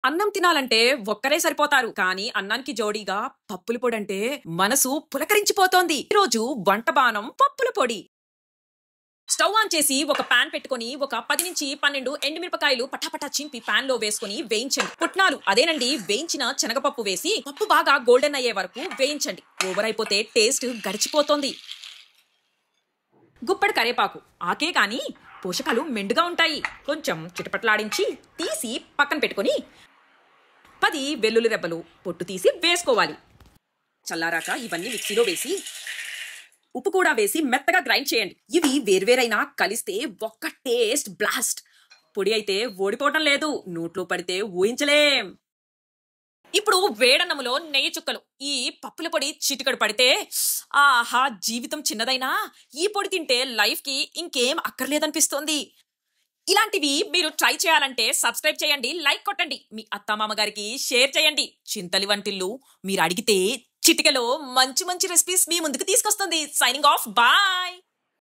అన్నం తినాలంటే ఒక్కరే సరిపోతారు. కానీ అన్నానికి జోడీగా పప్పుల పొడంటే మనసు పులకరించిపోతోంది. ఈరోజు వంట బాణం పప్పుల పొడి. స్టవ్ ఆన్ చేసి ఒక పాన్ పెట్టుకొని ఒక 10 నుంచి 12 ఎండుమిరపకాయలు పటాపటా చింపి పాన్ లో వేసుకొని వేయించండి. పుట్నాలు అదేనండి వేయించిన శనగపప్పు వేసి పప్పు బాగా గోల్డెన్ అయ్యే వరకు వేయించండి. ఓవర్ అయిపోతే టేస్ట్ గడిచిపోతోంది. గుప్పడి కరేపాకు ఆకే కానీ పోషకాలు మెండుగా ఉంటాయి. కొంచెం చిటపట్లాడించి తీసి పక్కన పెట్టుకొని 10 వెల్లుల్లి రెబ్బలు పొట్టు తీసి వేసుకోవాలి. చల్లారాక ఇవన్నీ మిక్సీలో వేసి ఉప్పు కూడా వేసి మెత్తగా గ్రైండ్ చేయండి. ఇవి వేర్వేరైనా కలిస్తే ఒక్క టేస్ట్ బ్లాస్ట్. పొడి అయితే ఓడిపోవటం లేదు, నోట్లో పడితే ఊహించలేం. ఇప్పుడు వేడన్నములో నెయ్యి చుక్కలు. ఈ పప్పుల పొడి చిటికడు పడితే ఆహా, జీవితం చిన్నదైనా ఈ పొడి తింటే లైఫ్ కి ఇంకేం అక్కర్లేదనిపిస్తోంది. ఇలాంటివి మీరు ట్రై చేయాలంటే సబ్స్క్రైబ్ చేయండి, లైక్ కొట్టండి, మీ అత్తమామ గారికి షేర్ చేయండి. చింతలి వంటిల్లు మీరు అడిగితే చిటికలో మంచి మంచి రెసిపీస్ మీ ముందుకు తీసుకొస్తుంది. Signing off, bye.